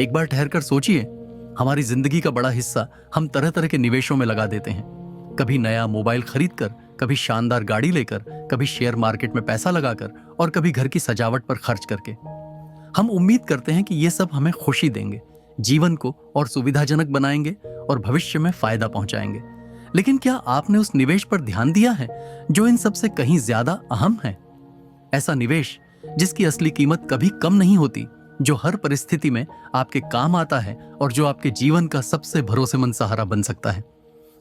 एक बार ठहरकर सोचिए, हमारी जिंदगी का बड़ा हिस्सा हम तरह तरह के निवेशों में लगा देते हैं। कभी नया मोबाइल खरीदकर, कभी शानदार गाड़ी लेकर, कभी शेयर मार्केट में पैसा लगाकर और कभी घर की सजावट पर खर्च करके। हम उम्मीद करते हैं कि ये सब हमें खुशी देंगे, जीवन को और सुविधाजनक बनाएंगे और भविष्य में फायदा पहुंचाएंगे। लेकिन क्या आपने उस निवेश पर ध्यान दिया है जो इन सब से कहीं ज्यादा अहम है? ऐसा निवेश जिसकी असली कीमत कभी कम नहीं होती, जो हर परिस्थिति में आपके काम आता है और जो आपके जीवन का सबसे भरोसेमंद सहारा बन सकता है।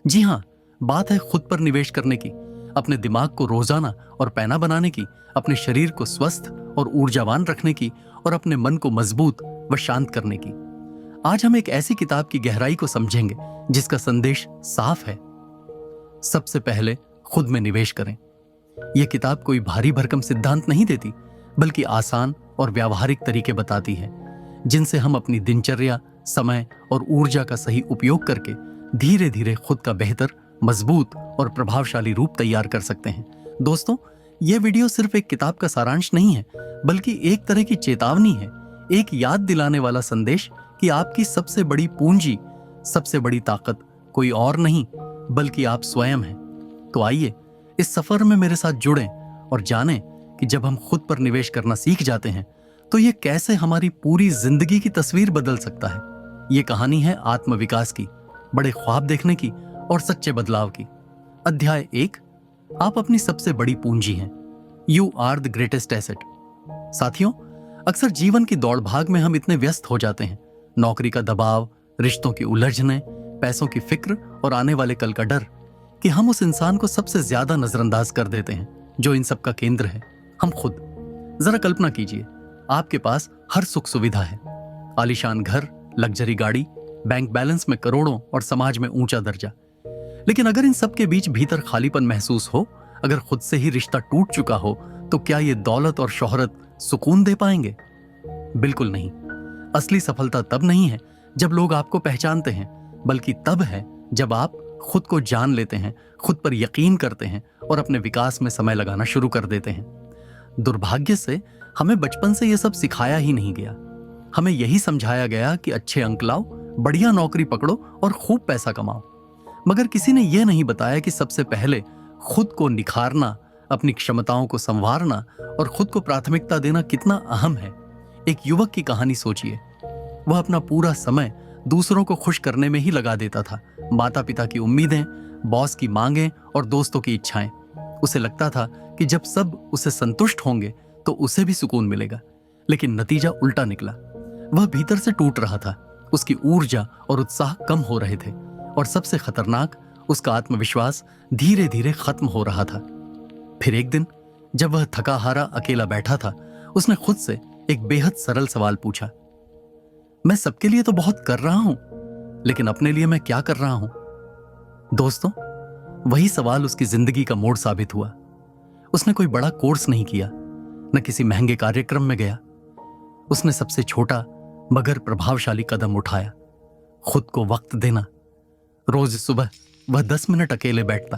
जी हाँ, बात है खुद पर निवेश करने की, अपने दिमाग को रोजाना और पैना बनाने की, अपने शरीर को स्वस्थ और ऊर्जावान रखने की और अपने मन को मजबूत व शांत करने की। आज हम एक ऐसी किताब की गहराई को समझेंगे जिसका संदेश साफ है। सबसे पहले खुद में निवेश करें। यह किताब कोई भारी भरकम सिद्धांत नहीं देती, बल्कि आसान और व्यावहारिक तरीके बताती है जिनसे हम अपनी दिनचर्या, समय और ऊर्जा का सही उपयोग करके धीरे धीरे खुद का बेहतर, मजबूत और प्रभावशाली रूप तैयार कर सकते हैं। दोस्तों, यह वीडियो सिर्फ एक किताब का सारांश नहीं है, बल्कि एक तरह की चेतावनी है, एक याद दिलाने वाला संदेश कि आपकी सबसे बड़ी पूंजी, सबसे बड़ी ताकत कोई और नहीं बल्कि आप स्वयं हैं। तो आइए इस सफर में मेरे साथ जुड़ें और जानें कि जब हम खुद पर निवेश करना सीख जाते हैं तो ये कैसे हमारी पूरी जिंदगी की तस्वीर बदल सकता है। ये कहानी है आत्मविकास की, बड़े ख्वाब देखने की और सच्चे बदलाव की। अध्याय 1, आप अपनी सबसे बड़ी पूंजी हैं। You are the greatest asset. साथियों, अक्सर जीवन की दौड़ भाग में हम इतने व्यस्त हो जाते हैं, नौकरी का दबाव, रिश्तों की उलझने, पैसों की फिक्र और आने वाले कल का डर, कि हम उस इंसान को सबसे ज्यादा नजरअंदाज कर देते हैं जो इन सब का केंद्र है, हम खुद। जरा कल्पना कीजिए, आपके पास हर सुख सुविधा है, आलीशान घर, लग्जरी गाड़ी, बैंक बैलेंस में करोड़ों और समाज में ऊंचा दर्जा। लेकिन अगर इन सब के बीच भीतर खालीपन महसूस हो, अगर खुद से ही रिश्ता टूट चुका हो, तो क्या ये दौलत और शोहरत सुकून दे पाएंगे? बिल्कुल नहीं। असली सफलता तब नहीं है जब लोग आपको पहचानते हैं, बल्कि तब है जब आप खुद को जान लेते हैं, खुद पर यकीन करते हैं और अपने विकास में समय लगाना शुरू कर देते हैं। दुर्भाग्य से हमें बचपन से यह सब सिखाया ही नहीं गया। हमें यही समझाया गया कि अच्छे अंक लाओ, बढ़िया नौकरी पकड़ो और खूब पैसा कमाओ। मगर किसी ने यह नहीं बताया कि सबसे पहले खुद को निखारना, अपनी क्षमताओं को संवारना और खुद को प्राथमिकता देना कितना अहम है। एक युवक की कहानी सोचिए। वह अपना पूरा समय दूसरों को खुश करने में ही लगा देता था। माता पिता की उम्मीदें, बॉस की मांगें और दोस्तों की इच्छाएं। उसे लगता था कि जब सब उसे संतुष्ट होंगे तो उसे भी सुकून मिलेगा। लेकिन नतीजा उल्टा निकला। वह भीतर से टूट रहा था, उसकी ऊर्जा और उत्साह कम हो रहे थे और सबसे खतरनाक, उसका आत्मविश्वास धीरे धीरे खत्म हो रहा था। फिर एक दिन जब वह थका हारा अकेला बैठा था, उसने खुद से एक बेहद सरल सवाल पूछा, मैं सबके लिए तो बहुत कर रहा हूं, लेकिन अपने लिए मैं क्या कर रहा हूं? दोस्तों, वही सवाल उसकी जिंदगी का मोड़ साबित हुआ। उसने कोई बड़ा कोर्स नहीं किया, न किसी महंगे कार्यक्रम में गया। उसने सबसे छोटा मगर प्रभावशाली कदम उठाया, खुद को वक्त देना। रोज सुबह वह 10 मिनट अकेले बैठता,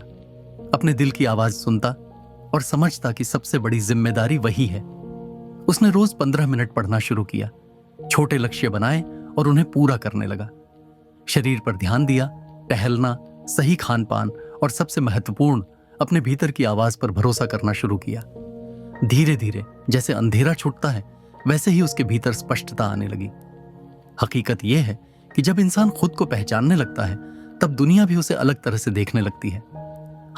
अपने दिल की आवाज सुनता और समझता कि सबसे बड़ी जिम्मेदारी वही है। उसने रोज 15 मिनट पढ़ना शुरू किया, छोटे लक्ष्य बनाए और उन्हें पूरा करने लगा। शरीर पर ध्यान दिया, टहलना, सही खान पान और सबसे महत्वपूर्ण, अपने भीतर की आवाज पर भरोसा करना शुरू किया। धीरे धीरे जैसे अंधेरा छूटता है, वैसे ही उसके भीतर स्पष्टता आने लगी। हकीकत यह है कि जब इंसान खुद को पहचानने लगता है, तब दुनिया भी उसे अलग तरह से देखने लगती है।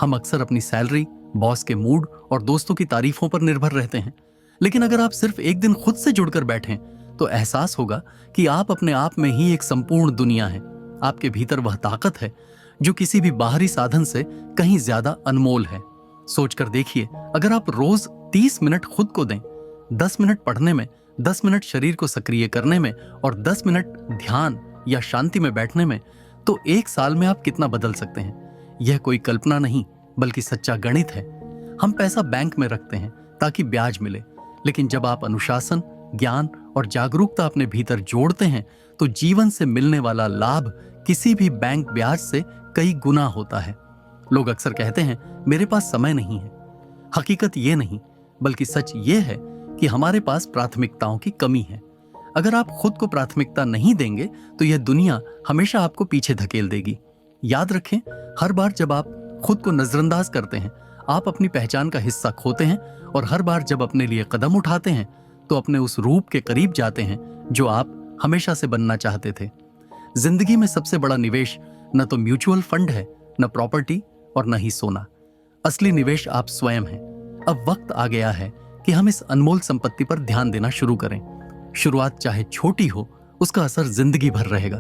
हम अक्सर अपनी सैलरी, बॉस के मूड और दोस्तों की तारीफों पर निर्भर रहते हैं। लेकिन अगर आप सिर्फ एक दिन खुद से जुड़कर बैठें तो एहसास होगा कि आप अपने आप में ही एक संपूर्ण दुनिया है। आपके भीतर वह ताकत है जो किसी भी बाहरी साधन से कहीं ज्यादा अनमोल है। सोचकर देखिए, अगर आप रोज 30 मिनट खुद को दें, 10 मिनट पढ़ने में, 10 मिनट शरीर को सक्रिय करने में और 10 मिनट ध्यान या शांति में बैठने में, तो 1 साल में आप कितना बदल सकते हैं। यह कोई कल्पना नहीं बल्कि सच्चा गणित है। हम पैसा बैंक में रखते हैं ताकि ब्याज मिले, लेकिन जब आप अनुशासन, ज्ञान और जागरूकता अपने भीतर जोड़ते हैं तो जीवन से मिलने वाला लाभ किसी भी बैंक ब्याज से कई गुना होता है। लोग अक्सर कहते हैं मेरे पास समय नहीं है। हकीकत ये नहीं, बल्कि सच ये है कि हमारे पास प्राथमिकताओं की कमी है। अगर आप खुद को प्राथमिकता नहीं देंगे तो यह दुनिया हमेशा आपको पीछे धकेल देगी। याद रखें, हर बार जब आप खुद को नजरअंदाज करते हैं, आप अपनी पहचान का हिस्सा खोते हैं, और हर बार जब अपने लिए कदम उठाते हैं तो अपने उस रूप के करीब जाते हैं जो आप हमेशा से बनना चाहते थे। जिंदगी में सबसे बड़ा निवेश न तो म्यूचुअल फंड है, न प्रॉपर्टी, और न ही सोना। असली निवेश आप स्वयं हैं। अब वक्त आ गया है कि हम इस अनमोल संपत्ति पर ध्यान देना शुरू करें। शुरुआत चाहे छोटी हो, उसका असर जिंदगी भर रहेगा।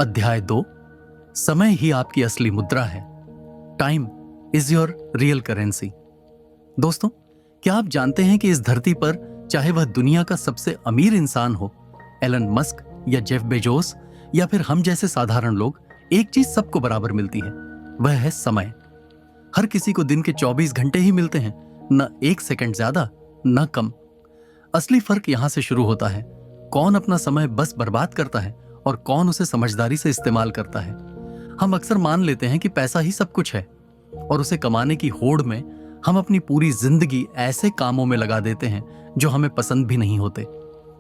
अध्याय 2, समय ही आपकी असली मुद्रा है। Time is your real currency. दोस्तों, क्या आप जानते हैं कि इस धरती पर चाहे वह दुनिया का सबसे अमीर इंसान हो, एलन मस्क या जेफ बेजोस, या फिर हम जैसे साधारण लोग, एक चीज सबको बराबर मिलती है, वह है समय। हर किसी को दिन के 24 घंटे ही मिलते हैं, न 1 सेकंड ज्यादा न कम। असली फर्क यहां से शुरू होता है। कौन अपना समय बस बर्बाद करता है और कौन उसे समझदारी से इस्तेमाल करता है। हम अक्सर मान लेते हैं कि पैसा ही सब कुछ है, और उसे कमाने की होड़ में हम अपनी पूरी जिंदगी ऐसे कामों में लगा देते हैं जो हमें पसंद भी नहीं होते,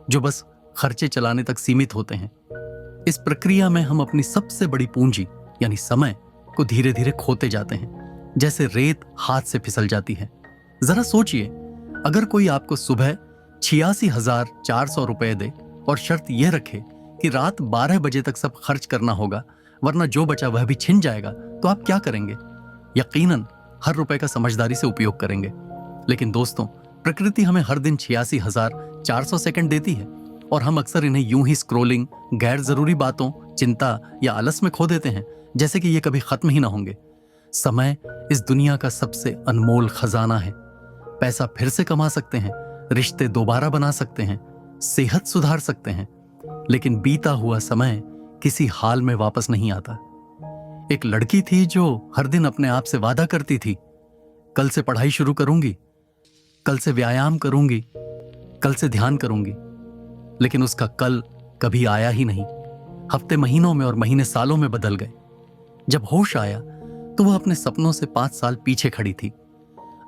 जो बस खर्चे चलाने तक सीमित होते हैं। इस प्रक्रिया में हम अपनी सबसे बड़ी पूंजी यानी समय को धीरे धीरे खोते जाते हैं, जैसे रेत हाथ से फिसल जाती है। जरा सोचिए, अगर कोई आपको सुबह 86,400 रुपए दे और शर्त यह रखे कि रात 12 बजे तक सब खर्च करना होगा, वरना जो बचा वह भी छिन जाएगा, तो आप क्या करेंगे? यकीनन हर रुपए का समझदारी से उपयोग करेंगे। लेकिन दोस्तों, प्रकृति हमें हर दिन 86,400 सेकंड देती है, और हम अक्सर इन्हें यूं ही स्क्रोलिंग, गैर जरूरी बातों, चिंता या आलस में खो देते हैं, जैसे कि ये कभी खत्म ही ना होंगे। समय इस दुनिया का सबसे अनमोल खजाना है। पैसा फिर से कमा सकते हैं, रिश्ते दोबारा बना सकते हैं, सेहत सुधार सकते हैं, लेकिन बीता हुआ समय किसी हाल में वापस नहीं आता। एक लड़की थी जो हर दिन अपने आप से वादा करती थी, कल से पढ़ाई शुरू करूंगी, कल से व्यायाम करूंगी, कल से ध्यान करूंगी। लेकिन उसका कल कभी आया ही नहीं। हफ्ते महीनों में और महीने सालों में बदल गए। जब होश आया तो वह अपने सपनों से 5 साल पीछे खड़ी थी।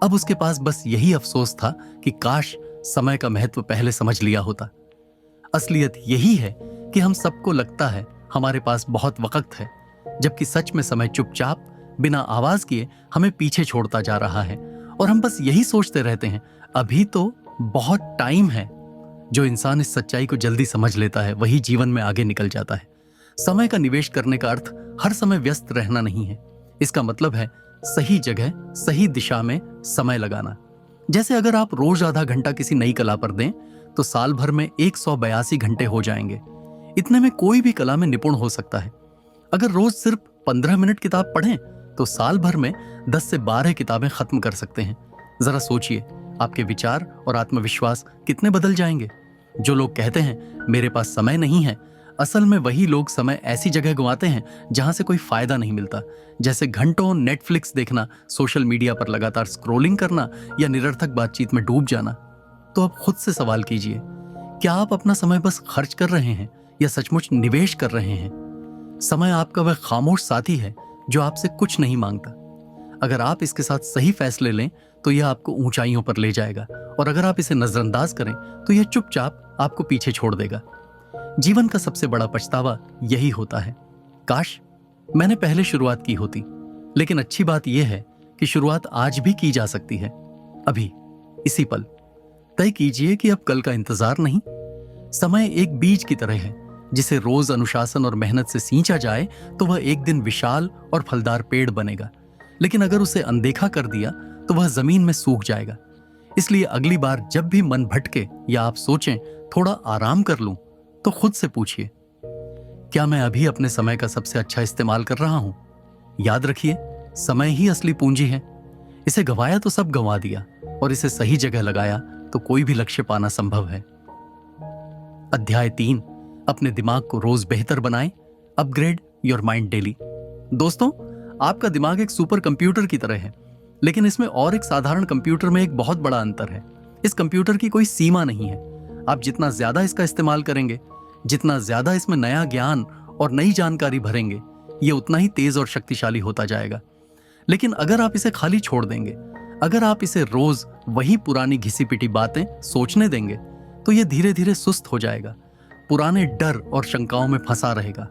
अब उसके पास बस यही अफसोस था कि काश समय का महत्व पहले समझ लिया होता। असलियत यही है कि हम सबको लगता है हमारे पास बहुत वक्त है, जबकि सच में समय चुपचाप बिना आवाज किए हमें पीछे छोड़ता जा रहा है, और हम बस यही सोचते रहते हैं, अभी तो बहुत टाइम है। जो इंसान इस सच्चाई को जल्दी समझ लेता है, वही जीवन में आगे निकल जाता है। समय का निवेश करने का अर्थ हर समय व्यस्त रहना नहीं है। इसका मतलब है सही जगह, सही दिशा में समय लगाना। जैसे अगर आप रोज आधा घंटा किसी नई कला पर दें, तो साल भर में 182 घंटे हो जाएंगे। इतने में कोई भी कला में निपुण हो सकता है। अगर रोज सिर्फ 15 मिनट किताब पढ़ें, तो साल भर में 10 से 12 किताबें खत्म कर सकते हैं। जरा सोचिए, आपके विचार और आत्मविश्वास कितने बदल जाएंगे। जो लोग कहते हैं मेरे पास समय नहीं है, असल में वही लोग समय ऐसी जगह गंवाते हैं जहां से कोई फायदा नहीं मिलता, जैसे घंटों नेटफ्लिक्स देखना, सोशल मीडिया पर लगातार स्क्रॉलिंग करना या निरर्थक बातचीत में डूब जाना। तो अब खुद से सवाल कीजिए, क्या आप अपना समय बस खर्च कर रहे हैं या सचमुच निवेश कर रहे हैं? समय आपका वह खामोश साथी है जो आपसे कुछ नहीं मांगता। अगर आप इसके साथ सही फैसले लें तो यह आपको ऊंचाइयों पर ले जाएगा, और अगर आप इसे नजरअंदाज करें तो यह चुपचाप आपको पीछे छोड़ देगा। जीवन का सबसे बड़ा पछतावा यही होता है, काश मैंने पहले शुरुआत की होती। लेकिन अच्छी बात यह है कि शुरुआत आज भी की जा सकती है, अभी, इसी पल। तय कीजिए कि अब कल का इंतजार नहीं। समय एक बीज की तरह है, जिसे रोज अनुशासन और मेहनत से सींचा जाए तो वह एक दिन विशाल और फलदार पेड़ बनेगा। लेकिन अगर उसे अनदेखा कर दिया तो वह जमीन में सूख जाएगा। इसलिए अगली बार जब भी मन भटके या आप सोचें थोड़ा आराम कर लूं, तो खुद से पूछिए, क्या मैं अभी अपने समय का सबसे अच्छा इस्तेमाल कर रहा हूं? याद रखिए, समय ही असली पूंजी है। इसे गंवाया तो सब गंवा दिया, और इसे सही जगह लगाया तो कोई भी लक्ष्य पाना संभव है। अध्याय 3, अपने दिमाग को रोज बेहतर बनाएं, अपग्रेड योर माइंड डेली। दोस्तों, आपका दिमाग एक सुपर कंप्यूटर की तरह है, लेकिन इसमें और एक साधारण कंप्यूटर में एक बहुत बड़ा अंतर है। इस कंप्यूटर की कोई सीमा नहीं है। आप जितना ज्यादा इसका इस्तेमाल करेंगे, जितना ज्यादा इसमें नया ज्ञान और नई जानकारी भरेंगे, ये उतना ही तेज और शक्तिशाली होता जाएगा। लेकिन अगर आप इसे खाली छोड़ देंगे, अगर आप इसे रोज वही पुरानी घिसी पिटी बातें सोचने देंगे, तो ये धीरे धीरे सुस्त हो जाएगा। पुराने डर और शंकाओं में फंसा रहेगा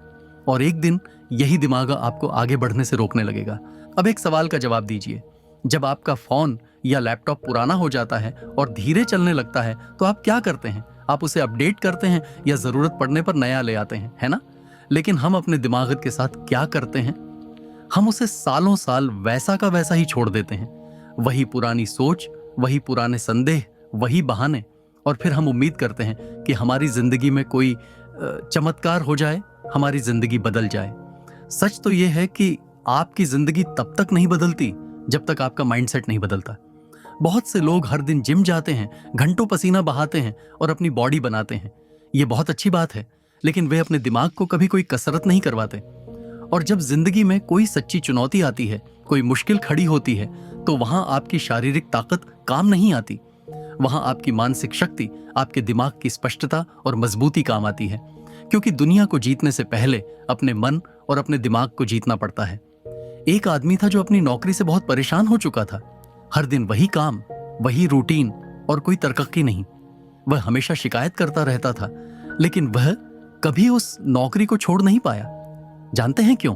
और एक दिन यही दिमाग आपको आगे बढ़ने से रोकने लगेगा। अब एक सवाल का जवाब दीजिए, जब आपका फोन या लैपटॉप पुराना हो जाता है और धीरे चलने लगता है तो आप क्या करते हैं? आप उसे अपडेट करते हैं या जरूरत पड़ने पर नया ले आते हैं, है ना? लेकिन हम अपने दिमाग के साथ क्या करते हैं? हम उसे सालों साल वैसा का वैसा ही छोड़ देते हैं। वही पुरानी सोच, वही पुराने संदेह, वही बहाने, और फिर हम उम्मीद करते हैं कि हमारी जिंदगी में कोई चमत्कार हो जाए, हमारी जिंदगी बदल जाए। सच तो यह है कि आपकी जिंदगी तब तक नहीं बदलती जब तक आपका माइंडसेट नहीं बदलता। बहुत से लोग हर दिन जिम जाते हैं, घंटों पसीना बहाते हैं और अपनी बॉडी बनाते हैं। ये बहुत अच्छी बात है, लेकिन वे अपने दिमाग को कभी कोई कसरत नहीं करवाते। और जब जिंदगी में कोई सच्ची चुनौती आती है, कोई मुश्किल खड़ी होती है, तो वहां आपकी शारीरिक ताकत काम नहीं आती। वहां आपकी मानसिक शक्ति, आपके दिमाग की स्पष्टता और मजबूती काम आती है। क्योंकि दुनिया को जीतने से पहले अपने मन और अपने दिमाग को जीतना पड़ता है। एक आदमी था जो अपनी नौकरी से बहुत परेशान हो चुका था। हर दिन वही काम, वही रूटीन और कोई तरक्की नहीं। वह हमेशा शिकायत करता रहता था, लेकिन वह कभी उस नौकरी को छोड़ नहीं पाया। जानते हैं क्यों?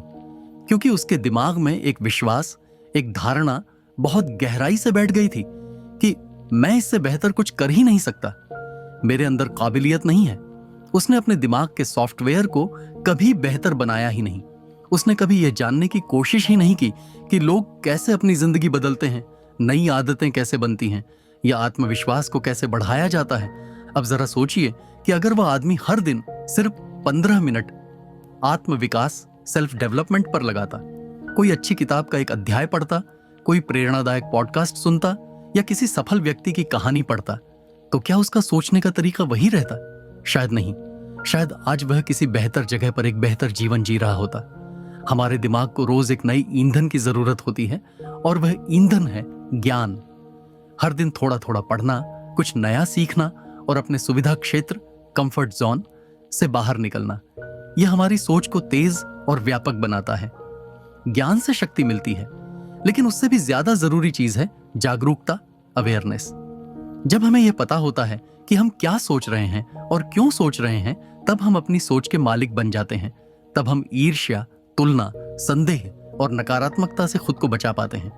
क्योंकि उसके दिमाग में एक विश्वास, एक धारणा बहुत गहराई से बैठ गई थी कि मैं इससे बेहतर कुछ कर ही नहीं सकता, मेरे अंदर काबिलियत नहीं है। उसने अपने दिमाग के सॉफ्टवेयर को कभी बेहतर बनाया ही नहीं। उसने कभी यह जानने की कोशिश ही नहीं की कि लोग कैसे अपनी जिंदगी बदलते हैं, नई आदतें कैसे बनती हैं या आत्मविश्वास को कैसे बढ़ाया जाता है। अब जरा सोचिए कि अगर वह आदमी हर दिन सिर्फ 15 मिनट आत्मविकास, सेल्फ डेवलपमेंट पर लगाता, कोई अच्छी किताब का एक अध्याय पढ़ता, कोई प्रेरणादायक पॉडकास्ट सुनता या किसी सफल व्यक्ति की कहानी पढ़ता, तो क्या उसका सोचने का तरीका वही रहता? शायद नहीं। शायद आज वह किसी बेहतर जगह पर एक बेहतर जीवन जी रहा होता। हमारे दिमाग को रोज एक नई ईंधन की जरूरत होती है और वह ईंधन है ज्ञान। हर दिन थोड़ा थोड़ा पढ़ना, कुछ नया सीखना और अपने सुविधा क्षेत्र, कंफर्ट जोन से बाहर निकलना, यह हमारी सोच को तेज और व्यापक बनाता है। ज्ञान से शक्ति मिलती है, लेकिन उससे भी ज्यादा जरूरी चीज है जागरूकता, अवेयरनेस। जब हमें यह पता होता है कि हम क्या सोच रहे हैं और क्यों सोच रहे हैं, तब हम अपनी सोच के मालिक बन जाते हैं। तब हम ईर्ष्या, तुलना, संदेह और नकारात्मकता से खुद को बचा पाते हैं।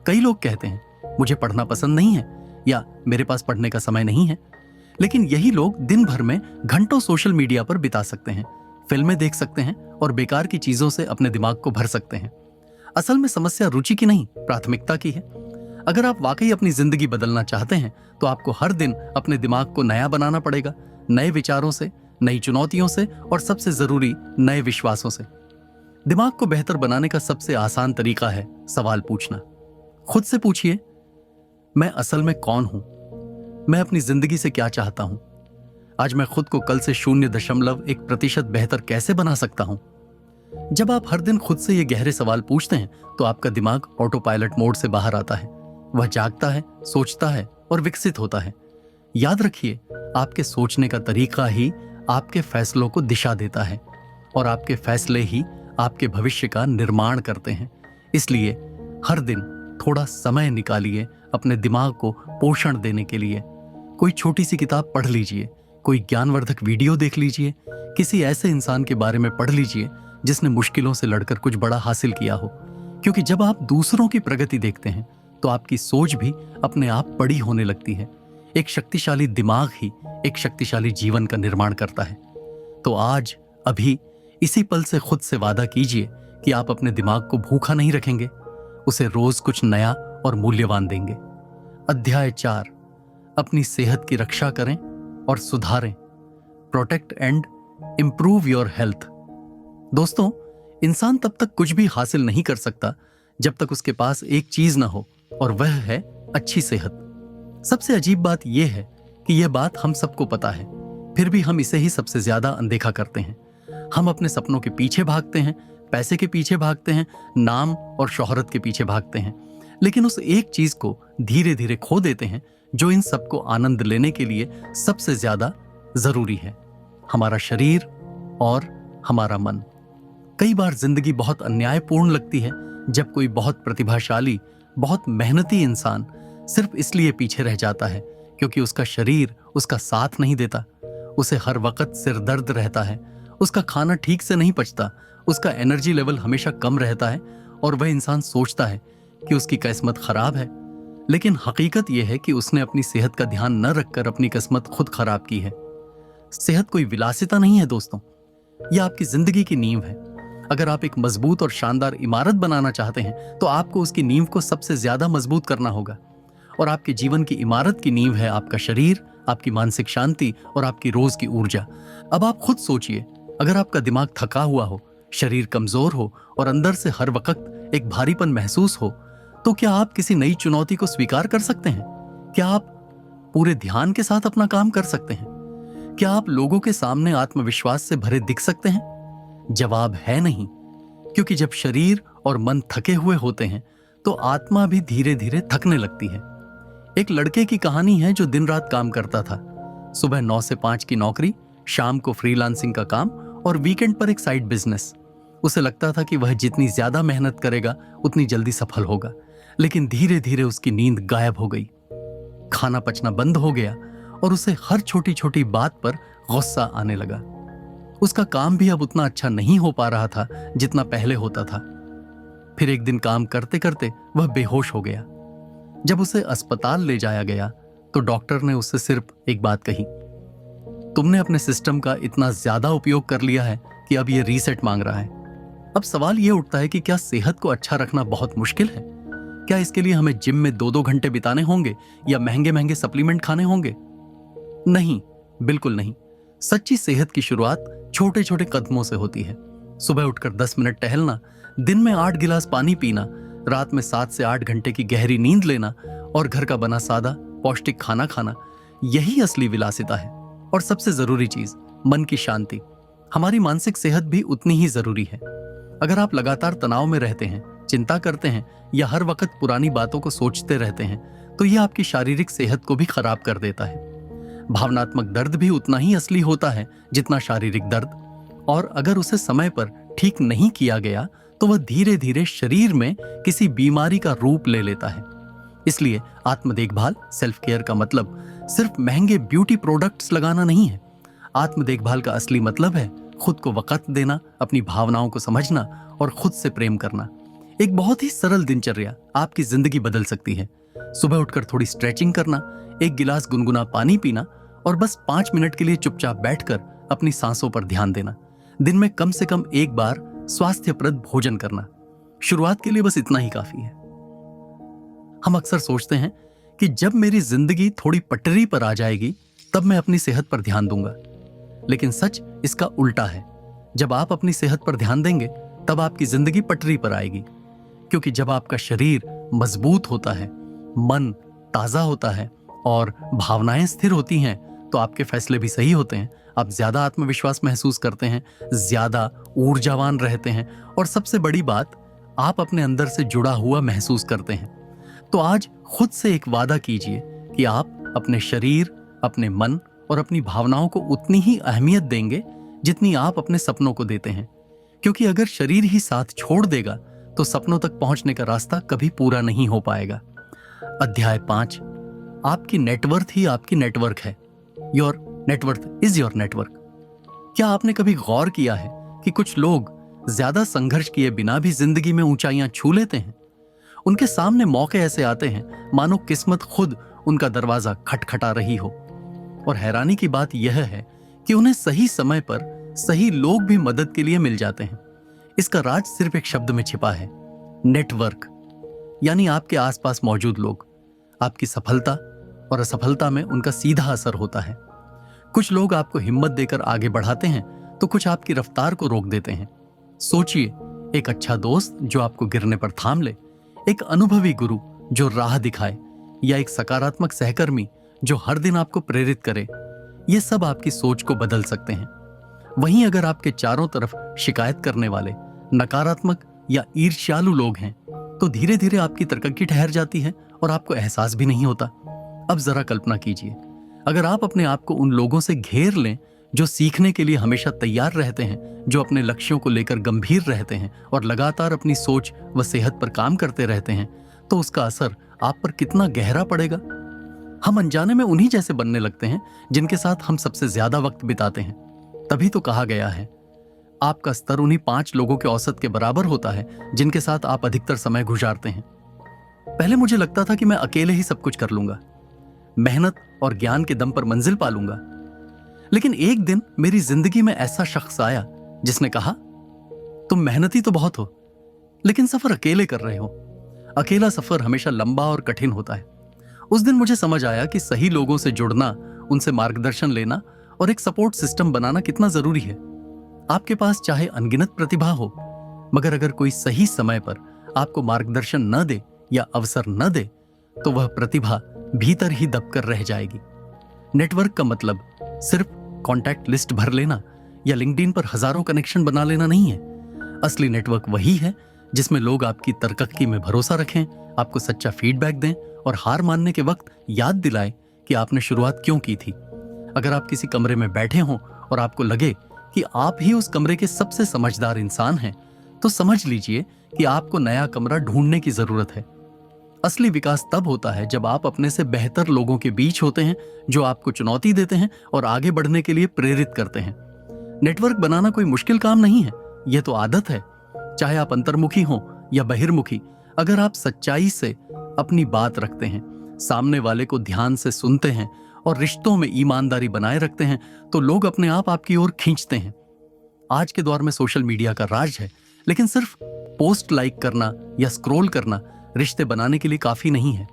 कई लोग कहते हैं मुझे पढ़ना पसंद नहीं है या मेरे पास पढ़ने का समय नहीं है, लेकिन यही लोग दिन भर में घंटों सोशल मीडिया पर बिता सकते हैं, फिल्में देख सकते हैं और बेकार की चीजों से अपने दिमाग को भर सकते हैं। असल में समस्या रुचि की नहीं, प्राथमिकता की है। अगर आप वाकई अपनी जिंदगी बदलना चाहते हैं तो आपको हर दिन अपने दिमाग को नया बनाना पड़ेगा, नए विचारों से, नई चुनौतियों से और सबसे जरूरी नए विश्वासों से। दिमाग को बेहतर बनाने का सबसे आसान तरीका है सवाल पूछना। खुद से पूछिए, मैं असल में कौन हूं? मैं अपनी जिंदगी से क्या चाहता हूं? आज मैं खुद को कल से 0.1% बेहतर कैसे बना सकता हूं? जब आप हर दिन खुद से ये गहरे सवाल पूछते हैं तो आपका दिमाग ऑटो पायलट मोड से बाहर आता है। वह जागता है, सोचता है और विकसित होता है। याद रखिए, आपके सोचने का तरीका ही आपके फैसलों को दिशा देता है और आपके फैसले ही आपके भविष्य का निर्माण करते हैं। इसलिए हर दिन थोड़ा समय निकालिए अपने दिमाग को पोषण देने के लिए। कोई छोटी सी किताब पढ़ लीजिए, कोई ज्ञानवर्धक वीडियो देख लीजिए, किसी ऐसे इंसान के बारे में पढ़ लीजिए जिसने मुश्किलों से लड़कर कुछ बड़ा हासिल किया हो। क्योंकि जब आप दूसरों की प्रगति देखते हैं तो आपकी सोच भी अपने आप बड़ी होने लगती है। एक शक्तिशाली दिमाग ही एक शक्तिशाली जीवन का निर्माण करता है। तो आज, अभी, इसी पल से खुद से वादा कीजिए कि आप अपने दिमाग को भूखा नहीं रखेंगे, उसे रोज कुछ नया और मूल्यवान देंगे। अध्याय 4, अपनी सेहत की रक्षा करें और सुधारें। Protect and improve your health. दोस्तों, इंसान तब तक कुछ भी हासिल नहीं कर सकता जब तक उसके पास एक चीज ना हो, और वह है अच्छी सेहत। सबसे अजीब बात यह है कि यह बात हम सबको पता है, फिर भी हम इसे ही सबसे ज्यादा अनदेखा करते हैं। हम अपने सपनों के पीछे भागते हैं, पैसे के पीछे भागते हैं, नाम और शोहरत के पीछे भागते हैं, लेकिन उस एक चीज को धीरे धीरे खो देते हैं जो इन सबको आनंद लेने के लिए सबसे ज्यादा जरूरी है, हमारा शरीर और हमारा मन। कई बार जिंदगी बहुत अन्यायपूर्ण लगती है जब कोई बहुत प्रतिभाशाली, बहुत मेहनती इंसान सिर्फ इसलिए पीछे रह जाता है क्योंकि उसका शरीर उसका साथ नहीं देता, उसे हर वक्त सिर दर्द रहता है, उसका खाना ठीक से नहीं पचता, उसका एनर्जी लेवल हमेशा कम रहता है और वह इंसान सोचता है कि उसकी किस्मत खराब है। लेकिन हकीकत यह है कि उसने अपनी सेहत का ध्यान न रखकर अपनी किस्मत खुद खराब की है। सेहत कोई विलासिता नहीं है दोस्तों, यह आपकी जिंदगी की नींव है। अगर आप एक मजबूत और शानदार इमारत बनाना चाहते हैं तो आपको उसकी नींव को सबसे ज्यादा मजबूत करना होगा। और आपके जीवन की इमारत की नींव है आपका शरीर, आपकी मानसिक शांति और आपकी रोज की ऊर्जा। अब आप खुद सोचिए, अगर आपका दिमाग थका हुआ हो, शरीर कमजोर हो और अंदर से हर वक्त एक भारीपन महसूस हो, तो क्या आप किसी नई चुनौती को स्वीकार कर सकते हैं? क्या आप पूरे ध्यान के साथ अपना काम कर सकते हैं? क्या आप लोगों के सामने आत्मविश्वास से भरे दिख सकते हैं? जवाब है नहीं, क्योंकि जब शरीर और मन थके हुए होते हैं तो आत्मा भी धीरे धीरे थकने लगती है। एक लड़के की कहानी है जो दिन रात काम करता था। सुबह 9 से 5 की नौकरी, शाम को फ्रीलांसिंग का काम और वीकेंड पर एक साइड बिजनेस। उसे लगता था कि वह जितनी ज्यादा मेहनत करेगा उतनी जल्दी सफल होगा, लेकिन धीरे धीरे उसकी नींद गायब हो गई, खाना पचना बंद हो गया और उसे हर छोटी छोटी बात पर गुस्सा आने लगा। उसका काम भी अब उतना अच्छा नहीं हो पा रहा था जितना पहले होता था। फिर एक दिन काम करते करते वह बेहोश हो गया। जब उसे अस्पताल ले जाया गया तो डॉक्टर ने उससे सिर्फ एक बात कही, तुमने अपने सिस्टम का इतना ज्यादा उपयोग कर लिया है कि अब यह रीसेट मांग रहा है। अब सवाल यह उठता है कि क्या सेहत को अच्छा रखना बहुत मुश्किल है? क्या इसके लिए हमें जिम में 2-2 घंटे बिताने होंगे या महंगे महंगे सप्लीमेंट खाने होंगे? नहीं, बिल्कुल नहीं। सच्ची सेहत की शुरुआत छोटे छोटे कदमों से होती है। सुबह उठकर 10 मिनट टहलना, दिन में 8 गिलास पानी पीना, रात में 7 से 8 घंटे की गहरी नींद लेना और घर का बना सादा पौष्टिक खाना खाना, यही असली विलासिता है। और सबसे जरूरी चीज, मन की शांति। हमारी मानसिक सेहत भी उतनी ही जरूरी है। अगर आप लगातार तनाव में रहते हैं, चिंता करते हैं या हर वक्त पुरानी बातों को सोचते रहते हैं तो यह आपकी शारीरिक सेहत को भी खराब कर देता है। भावनात्मक दर्द भी उतना ही असली होता है जितना शारीरिक दर्द, और अगर उसे समय पर ठीक नहीं किया गया तो वह धीरे धीरे शरीर में किसी बीमारी का रूप ले लेता है। इसलिए आत्म देखभाल, सेल्फ केयर का मतलब सिर्फ महंगे ब्यूटी प्रोडक्ट्स लगाना नहीं है। आत्म देखभाल का असली मतलब है खुद को वक्त देना, अपनी भावनाओं को समझना और खुद से प्रेम करना। एक बहुत ही सरल दिनचर्या आपकी जिंदगी बदल सकती है। सुबह उठकर थोड़ी स्ट्रेचिंग करना, 1 गिलास गुनगुना पानी पीना और बस 5 मिनट के लिए चुपचाप बैठकर अपनी सांसों पर ध्यान देना। दिन में कम से कम एक बार स्वास्थ्यप्रद भोजन करना। शुरुआत के लिए बस इतना ही काफी है। हम अक्सर सोचते हैं कि जब मेरी जिंदगी थोड़ी पटरी पर आ जाएगी तब मैं अपनी सेहत पर ध्यान दूंगा, लेकिन सच इसका उल्टा है। जब आप अपनी सेहत पर ध्यान देंगे तब आपकी जिंदगी पटरी पर आएगी, क्योंकि जब आपका शरीर मजबूत होता है, मन ताजा होता है और भावनाएं स्थिर होती हैं तो आपके फैसले भी सही होते हैं। आप ज्यादा आत्मविश्वास महसूस करते हैं, ज्यादा ऊर्जावान रहते हैं और सबसे बड़ी बात, आप अपने अंदर से जुड़ा हुआ महसूस करते हैं। तो आज खुद से एक वादा कीजिए कि आप अपने शरीर, अपने मन और अपनी भावनाओं को उतनी ही अहमियत देंगे जितनी आप अपने सपनों को देते हैं, क्योंकि अगर शरीर ही साथ छोड़ देगा तो सपनों तक पहुंचने का रास्ता कभी पूरा नहीं हो पाएगा। अध्याय 5, आपकी नेटवर्थ ही आपकी नेटवर्क है। Your net worth is your network. क्या आपने कभी गौर किया है कि कुछ लोग ज्यादा संघर्ष किए बिना भी जिंदगी में ऊंचाइयां छू लेते हैं? उनके सामने मौके ऐसे आते हैं मानो किस्मत खुद उनका दरवाजा खटखटा रही हो। और हैरानी की बात यह है कि उन्हें सही समय पर सही लोग भी मदद के लिए मिल जाते हैं। इसका राज सिर्फ एक शब्द में छिपा है, नेटवर्क। यानी आपके आसपास मौजूद लोग। आपकी सफलता और असफलता में उनका सीधा असर होता है। कुछ लोग आपको हिम्मत देकर आगे बढ़ाते हैं तो कुछ आपकी रफ्तार को रोक देते हैं। सोचिए, एक अच्छा दोस्त जो आपको गिरने पर थाम ले, एक अनुभवी गुरु जो राह दिखाए, या एक सकारात्मक सहकर्मी जो हर दिन आपको प्रेरित करे, ये सब आपकी सोच को बदल सकते हैं। वहीं अगर आपके चारों तरफ शिकायत करने वाले, नकारात्मक या ईर्ष्यालु लोग हैं तो धीरे धीरे आपकी तरक्की ठहर जाती है और आपको एहसास भी नहीं होता। अब जरा कल्पना कीजिए, अगर आप अपने आप को उन लोगों से घेर लें जो सीखने के लिए हमेशा तैयार रहते हैं, जो अपने लक्ष्यों को लेकर गंभीर रहते हैं और लगातार अपनी सोच व सेहत पर काम करते रहते हैं, तो उसका असर आप पर कितना गहरा पड़ेगा। हम अनजाने में उन्हीं जैसे बनने लगते हैं जिनके साथ हम सबसे ज्यादा वक्त बिताते हैं। तभी तो कहा गया है, आपका स्तर उन्हीं 5 लोगों के औसत के बराबर होता है जिनके साथ आप अधिकतर समय गुजारते हैं। पहले मुझे लगता था कि मैं अकेले ही सब कुछ कर लूंगा, मेहनत और ज्ञान के दम पर मंजिल पालूंगा। लेकिन एक दिन मेरी जिंदगी में ऐसा शख्स आया जिसने कहा, तुम मेहनती तो बहुत हो, लेकिन सफर अकेले कर रहे हो। अकेला सफर हमेशा लंबा और कठिन होता है। उस दिन मुझे समझ आया कि सही लोगों से जुड़ना, उनसे मार्गदर्शन लेना और एक सपोर्ट सिस्टम बनाना कितना जरूरी है। आपके पास चाहे अनगिनत प्रतिभा हो, मगर अगर कोई सही समय पर आपको मार्गदर्शन न दे या अवसर न दे, तो वह प्रतिभा भीतर ही दबकर रह जाएगी। नेटवर्क का मतलब सिर्फ कॉन्टैक्ट लिस्ट भर लेना या लिंक्डइन पर हजारों कनेक्शन बना लेना नहीं है। असली नेटवर्क वही है जिसमें लोग आपकी तरक्की में भरोसा रखें, आपको सच्चा फीडबैक दें और हार मानने के वक्त याद दिलाएं कि आपने शुरुआत क्यों की थी। अगर आप किसी कमरे में बैठे हों और आपको लगे कि आप ही उस कमरे के सबसे समझदार इंसान हैं, तो समझ लीजिए कि आपको नया कमरा ढूंढने की जरूरत है। असली विकास तब होता है जब आप अपने से बेहतर लोगों के बीच होते हैं, जो आपको चुनौती देते हैं और आगे बढ़ने के लिए प्रेरित करते हैं। नेटवर्क बनाना कोई मुश्किल काम नहीं है, यह तो आदत है। चाहे आप अंतर्मुखी हों या बहिर्मुखी, अगर आप सच्चाई से अपनी बात रखते हैं, सामने वाले को ध्यान से सुनते हैं और रिश्तों में ईमानदारी बनाए रखते हैं, तो लोग अपने आप आपकी ओर खींचते हैं। आज के दौर में सोशल मीडिया का राज है, लेकिन सिर्फ पोस्ट लाइक करना या स्क्रॉल करना रिश्ते बनाने के लिए काफी नहीं है।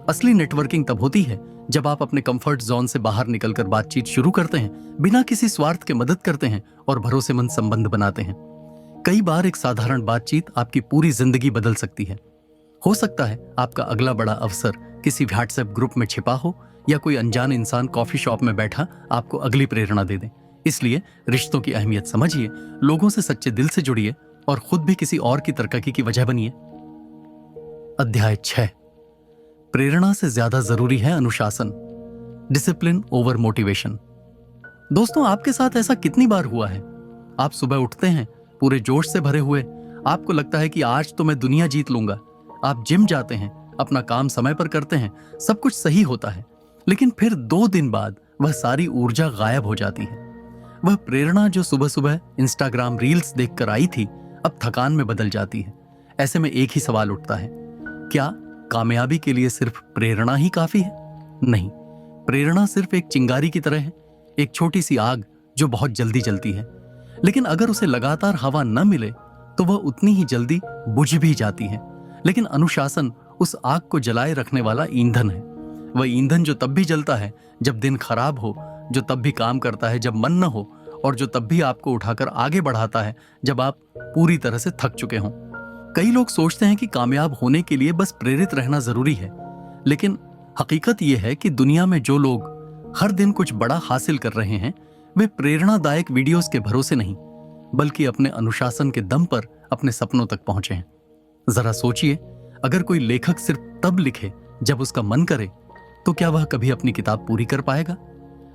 असली नेटवर्किंग तब होती है जब आप अपने कंफर्ट जोन से बाहर निकलकर बातचीत शुरू करते हैं, बिना किसी स्वार्थ के मदद करते हैं और भरोसेमंद संबंध बनाते हैं। कई बार एक साधारण बातचीत आपकी पूरी जिंदगी बदल सकती है। हो सकता है आपका अगला बड़ा अवसर किसी व्हाट्सएप ग्रुप में छिपा हो, या कोई अनजान इंसान कॉफी शॉप में बैठा आपको अगली प्रेरणा दे दे। इसलिए रिश्तों की अहमियत समझिए, लोगों से सच्चे दिल से जुड़िए और खुद भी किसी और की तरक्की की वजह बनिए। अध्याय 6, प्रेरणा से ज्यादा जरूरी है अनुशासन, डिसिप्लिन ओवर मोटिवेशन। दोस्तों, आपके साथ ऐसा कितनी बार हुआ है? आप सुबह उठते हैं पूरे जोश से भरे हुए, आपको लगता है कि आज तो मैं दुनिया जीत लूंगा। आप जिम जाते हैं, अपना काम समय पर करते हैं, सब कुछ सही होता है, लेकिन फिर 2 दिन बाद वह सारी ऊर्जा गायब हो जाती है। वह प्रेरणा जो सुबह सुबह इंस्टाग्राम रील्स देखकर आई थी, अब थकान में बदल जाती है। ऐसे में एक ही सवाल उठता है, क्या कामयाबी के लिए सिर्फ प्रेरणा ही काफी है? नहीं, प्रेरणा सिर्फ एक चिंगारी की तरह है, एक छोटी सी आग जो बहुत जल्दी जलती है, लेकिन अगर उसे लगातार हवा न मिले तो वह उतनी ही जल्दी बुझ भी जाती है। लेकिन अनुशासन उस आग को जलाए रखने वाला ईंधन है। वह ईंधन जो तब भी जलता है जब दिन खराब हो, जो तब भी काम करता है जब मन न हो, और जो तब भी आपको उठाकर आगे बढ़ाता है जब आप पूरी तरह से थक चुके हों। कई लोग सोचते हैं कि कामयाब होने के लिए बस प्रेरित रहना जरूरी है, लेकिन हकीकत यह है कि दुनिया में जो लोग हर दिन कुछ बड़ा हासिल कर रहे हैं, वे प्रेरणादायक वीडियोस के भरोसे नहीं, बल्कि अपने अनुशासन के दम पर अपने सपनों तक पहुंचे हैं। जरा सोचिए, अगर कोई लेखक सिर्फ तब लिखे जब उसका मन करे, तो क्या वह कभी अपनी किताब पूरी कर पाएगा?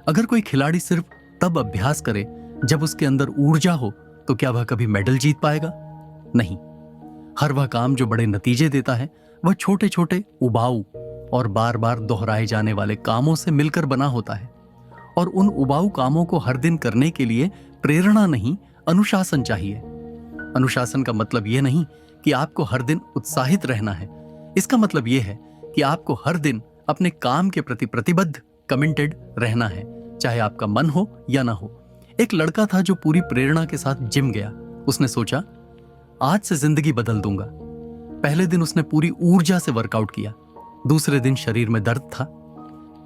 अगर कोई खिलाड़ी सिर्फ तब अभ्यास करे जब उसके अंदर ऊर्जा हो, तो क्या वह कभी मेडल जीत पाएगा? नहीं। हर वह काम जो बड़े नतीजे देता है, वह छोटे छोटे उबाऊ और बार बार दोहराए जाने वाले कामों से मिलकर बना होता है। और उन उबाऊ कामों को हर दिन करने के लिए प्रेरणा नहीं, अनुशासन चाहिए। अनुशासन का मतलब यह नहीं कि आपको हर दिन उत्साहित रहना है। इसका मतलब यह है कि आपको हर दिन अपने काम के प्रति प्रतिबद्ध, कमिटेड रहना है, चाहे आपका मन हो या ना हो। एक लड़का था जो पूरी प्रेरणा के साथ जिम गया। उसने सोचा, आज से जिंदगी बदल दूंगा। पहले दिन उसने पूरी ऊर्जा से वर्कआउट किया, दूसरे दिन शरीर में दर्द था,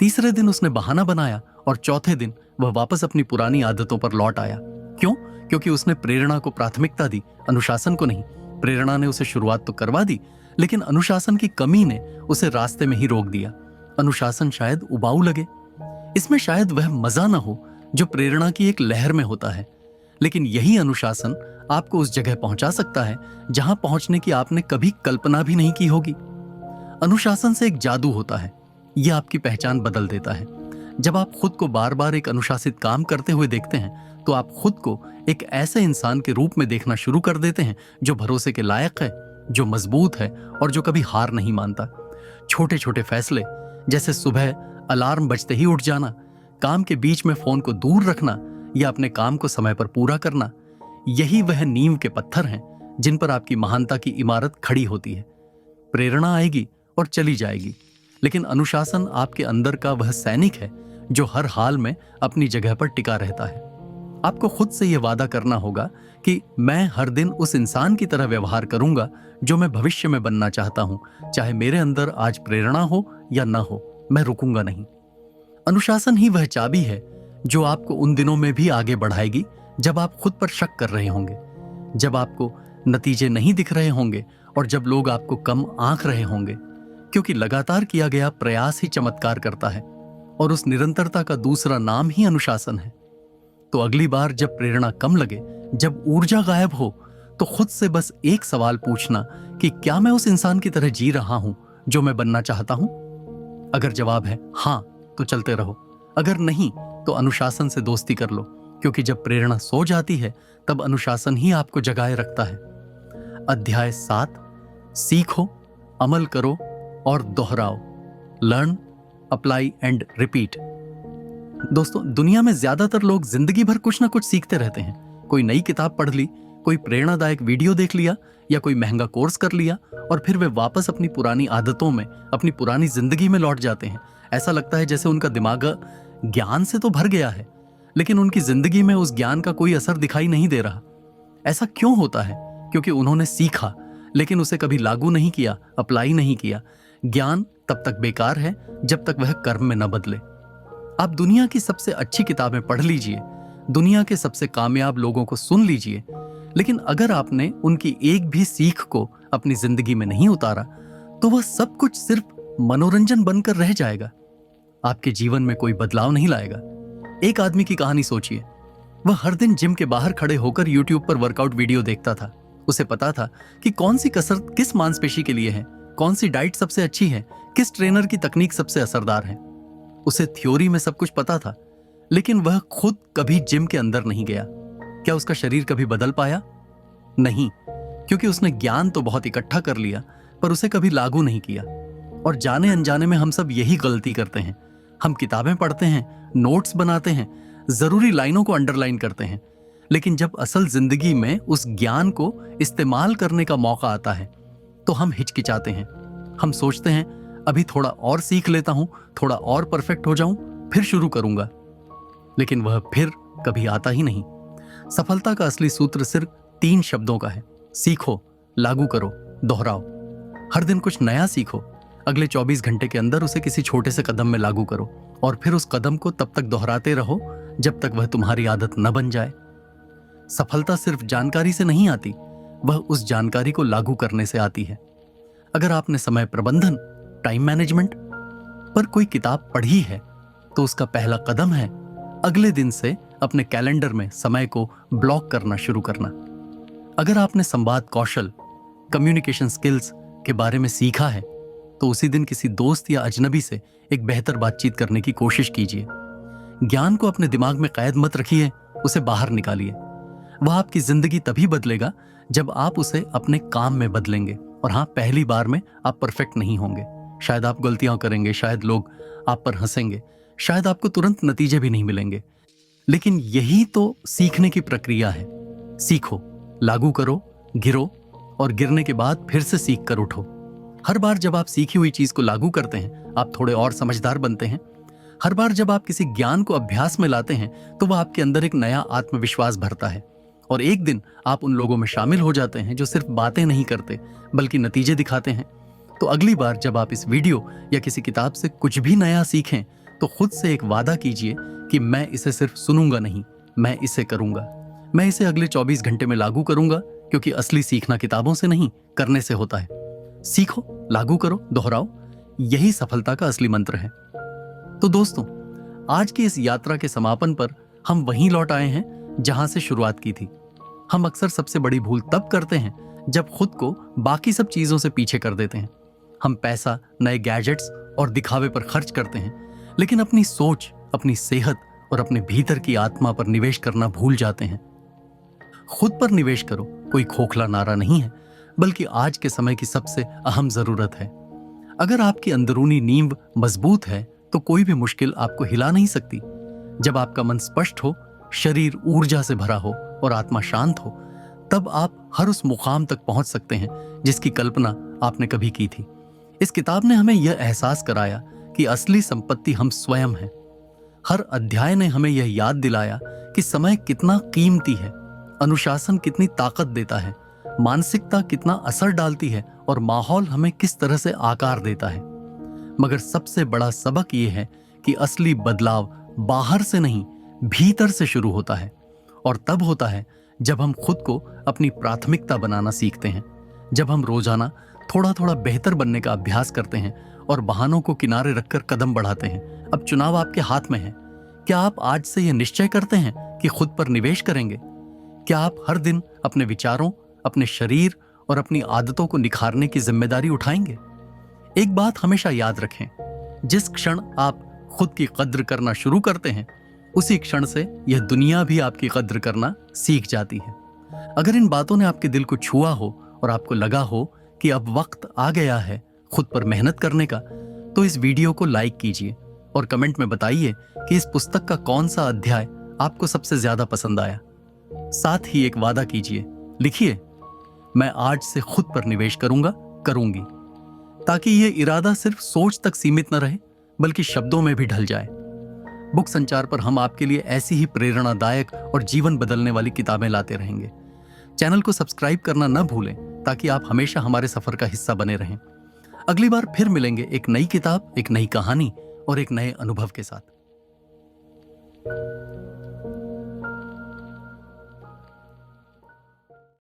तीसरे दिन उसने बहाना बनाया और चौथे दिन वह वापस अपनी पुरानी आदतों पर लौट आया। क्यों? क्योंकि उसने प्रेरणा को प्राथमिकता दी, अनुशासन को नहीं। प्रेरणा ने उसे शुरुआत तो करवा दी, लेकिन अनुशासन की कमी ने उसे रास्ते में ही रोक दिया। अनुशासन शायद उबाऊ लगे, इसमें शायद वह मजा न हो जो प्रेरणा की एक लहर में होता है, लेकिन यही अनुशासन आपको उस जगह पहुंचा सकता है जहां पहुंचने की आपने कभी कल्पना भी नहीं की होगी। अनुशासन से एक जादू होता है, यह आपकी पहचान बदल देता है। जब आप खुद को बार बार एक अनुशासित काम करते हुए देखते हैं, तो आप खुद को एक ऐसे इंसान के रूप में देखना शुरू कर देते हैं जो भरोसे के लायक है, जो मजबूत है और जो कभी हार नहीं मानता। छोटे छोटे फैसले, जैसे सुबह अलार्म बजते ही उठ जाना, काम के बीच में फोन को दूर रखना या अपने काम को समय पर पूरा करना, यही वह नींव के पत्थर हैं जिन पर आपकी महानता की इमारत खड़ी होती है। प्रेरणा आएगी और चली जाएगी, लेकिन अनुशासन आपके अंदर का वह सैनिक है जो हर हाल में अपनी जगह पर टिका रहता है। आपको खुद से यह वादा करना होगा कि मैं हर दिन उस इंसान की तरह व्यवहार करूंगा जो मैं भविष्य में बनना चाहता हूं। चाहे मेरे अंदर आज प्रेरणा हो या ना हो, मैं रुकूंगा नहीं। अनुशासन ही वह चाबी है जो आपको उन दिनों में भी आगे बढ़ाएगी जब आप खुद पर शक कर रहे होंगे, जब आपको नतीजे नहीं दिख रहे होंगे और जब लोग आपको कम आंक रहे होंगे, क्योंकि लगातार किया गया प्रयास ही चमत्कार करता है और उस निरंतरता का दूसरा नाम ही अनुशासन है। तो अगली बार जब प्रेरणा कम लगे, जब ऊर्जा गायब हो, तो खुद से बस एक सवाल पूछना कि क्या मैं उस इंसान की तरह जी रहा हूं जो मैं बनना चाहता हूं? अगर जवाब है हां, तो चलते रहो। अगर नहीं, तो अनुशासन से दोस्ती कर लो, क्योंकि जब प्रेरणा सो जाती है तब अनुशासन ही आपको जगाए रखता है। अध्याय 7, सीखो, अमल करो और दोहराओ। Learn, apply and repeat. दोस्तों, दुनिया में ज्यादातर लोग जिंदगी भर कुछ ना कुछ सीखते रहते हैं। कोई नई किताब पढ़ ली, कोई प्रेरणादायक वीडियो देख लिया या कोई महंगा कोर्स कर लिया और फिर वे वापस अपनी पुरानी आदतों में, अपनी पुरानी जिंदगी में लौट जाते हैं। ऐसा लगता है जैसे उनका दिमाग ज्ञान से तो भर गया है, लेकिन उनकी जिंदगी में उस ज्ञान का कोई असर दिखाई नहीं दे रहा। ऐसा क्यों होता है? क्योंकि उन्होंने सीखा लेकिन उसे कभी लागू नहीं किया, अप्लाई नहीं किया। ज्ञान तब तक बेकार है जब तक वह कर्म में न बदले। आप दुनिया की सबसे अच्छी किताबें पढ़ लीजिए, दुनिया के सबसे कामयाब लोगों को सुन लीजिए, लेकिन अगर आपने उनकी एक भी सीख को अपनी जिंदगी में नहीं उतारा, तो वह सब कुछ सिर्फ मनोरंजन बनकर रह जाएगा। आपके जीवन में कोई बदलाव नहीं लाएगा। एक आदमी की कहानी सोचिए। वह हर दिन जिम के बाहर खड़े होकर यूट्यूब पर वर्कआउट वीडियो देखता था। उसे पता था कि कौन सी कसरत किस मांसपेशी के लिए है, कौन सी डाइट सबसे अच्छी है, किस ट्रेनर की तकनीक सबसे असरदार है। उसे थ्योरी में सब कुछ पता था, लेकिन वह खुद कभी जिम के अंदर नहीं गया। क्या उसका शरीर कभी बदल पाया? नहीं, क्योंकि उसने ज्ञान तो बहुत इकट्ठा कर लिया पर उसे कभी लागू नहीं किया। और जाने अनजाने में हम सब यही गलती करते हैं। हम किताबें पढ़ते हैं, नोट्स बनाते हैं, जरूरी लाइनों को अंडरलाइन करते हैं, लेकिन जब असल जिंदगी में उस ज्ञान को इस्तेमाल करने का मौका आता है तो हम हिचकिचाते हैं। हम सोचते हैं अभी थोड़ा और सीख लेता हूं, थोड़ा और परफेक्ट हो जाऊं, फिर शुरू करूंगा। लेकिन वह फिर कभी आता ही नहीं। सफलता का असली सूत्र सिर्फ 3 शब्दों का है: सीखो, लागू करो, दोहराओ। हर दिन कुछ नया सीखो। अगले 24 घंटे के अंदर उसे किसी छोटे से कदम में लागू करो और फिर उस कदम को तब तक दोहराते रहो जब तक वह तुम्हारी आदत न बन जाए। सफलता सिर्फ जानकारी से नहीं आती, वह उस जानकारी को लागू करने से आती है। अगर आपने समय प्रबंधन, टाइम मैनेजमेंट पर कोई किताब पढ़ी है, तो उसका पहला कदम है अगले दिन से अपने कैलेंडर में समय को ब्लॉक करना शुरू करना। अगर आपने संवाद कौशल, कम्युनिकेशन स्किल्स के बारे में सीखा है, तो उसी दिन किसी दोस्त या अजनबी से एक बेहतर बातचीत करने की कोशिश कीजिए। ज्ञान को अपने दिमाग में कैद मत रखिए, उसे बाहर निकालिए। वह आपकी जिंदगी तभी बदलेगा जब आप उसे अपने काम में बदलेंगे। और हाँ, पहली बार में आप परफेक्ट नहीं होंगे। शायद आप गलतियां करेंगे, शायद लोग आप पर हंसेंगे, शायद आपको तुरंत नतीजे भी नहीं मिलेंगे, लेकिन यही तो सीखने की प्रक्रिया है। सीखो, लागू करो, गिरो और गिरने के बाद फिर से सीख कर उठो। हर बार जब आप सीखी हुई चीज को लागू करते हैं, आप थोड़े और समझदार बनते हैं। हर बार जब आप किसी ज्ञान को अभ्यास में लाते हैं, तो वह आपके अंदर एक नया आत्मविश्वास भरता है और एक दिन आप उन लोगों में शामिल हो जाते हैं जो सिर्फ बातें नहीं करते बल्कि नतीजे दिखाते हैं। तो अगली बार जब आप इस वीडियो या किसी किताब से कुछ भी नया सीखें, तो खुद से एक वादा कीजिए कि मैं इसे सिर्फ सुनूंगा नहीं, मैं इसे करूंगा। मैं इसे अगले 24 घंटे में लागू करूंगा, क्योंकि असली सीखना किताबों से नहीं, करने से होता है। सीखो, लागू करो, दोहराओ, यही सफलता का असली मंत्र है। तो दोस्तों, आज की इस यात्रा के समापन पर हम वहीं लौट आए हैं जहां से शुरुआत की थी। हम अक्सर सबसे बड़ी भूल तब करते हैं जब खुद को बाकी सब चीजों से पीछे कर देते हैं। हम पैसा, नए गैजेट्स और दिखावे पर खर्च करते हैं, लेकिन अपनी सोच, अपनी सेहत और अपने भीतर की आत्मा पर निवेश करना भूल जाते हैं। खुद पर निवेश करो कोई खोखला नारा नहीं है, बल्कि आज के समय की सबसे अहम जरूरत है। अगर आपकी अंदरूनी नींव मजबूत है, तो कोई भी मुश्किल आपको हिला नहीं सकती। जब आपका मन स्पष्ट हो, शरीर ऊर्जा से भरा हो और आत्मा शांत हो, तब आप हर उस मुकाम तक पहुंच सकते हैं जिसकी कल्पना आपने कभी की थी। इस किताब ने हमें यह एहसास कराया कि असली संपत्ति हम स्वयं हैं। हर अध्याय ने हमें यह याद दिलाया कि समय कितना कीमती है, अनुशासन कितनी ताकत देता है, मानसिकता कितना असर डालती है और माहौल हमें किस तरह से आकार देता है। मगर सबसे बड़ा सबक यह है कि असली बदलाव बाहर से नहीं, भीतर से शुरू होता है, और तब होता है जब हम खुद को अपनी प्राथमिकता बनाना सीखते हैं, जब हम रोजाना थोड़ा थोड़ा बेहतर बनने का अभ्यास करते हैं और बहानों को किनारे रखकर कदम बढ़ाते हैं। अब चुनाव आपके हाथ में है। क्या आप आज से यह निश्चय करते हैं कि खुद पर निवेश करेंगे? क्या आप हर दिन अपने विचारों, अपने शरीर और अपनी आदतों को निखारने की जिम्मेदारी उठाएंगे? एक बात हमेशा याद रखें, जिस क्षण आप खुद की कद्र करना शुरू करते हैं, उसी क्षण से यह दुनिया भी आपकी कद्र करना सीख जाती है। अगर इन बातों ने आपके दिल को छुआ हो और आपको लगा हो कि अब वक्त आ गया है खुद पर मेहनत करने का, तो इस वीडियो को लाइक कीजिए और कमेंट में बताइए कि इस पुस्तक का कौन सा अध्याय आपको सबसे ज्यादा पसंद आया। साथ ही एक वादा कीजिए, लिखिए, मैं आज से खुद पर निवेश करूंगी, ताकि यह इरादा सिर्फ सोच तक सीमित न रहे बल्कि शब्दों में भी ढल जाए। बुक संचार पर हम आपके लिए ऐसी ही प्रेरणादायक और जीवन बदलने वाली किताबें लाते रहेंगे। चैनल को सब्सक्राइब करना न भूलें ताकि आप हमेशा हमारे सफर का हिस्सा बने रहें। अगली बार फिर मिलेंगे एक नई किताब, एक नई कहानी और एक नए अनुभव के साथ।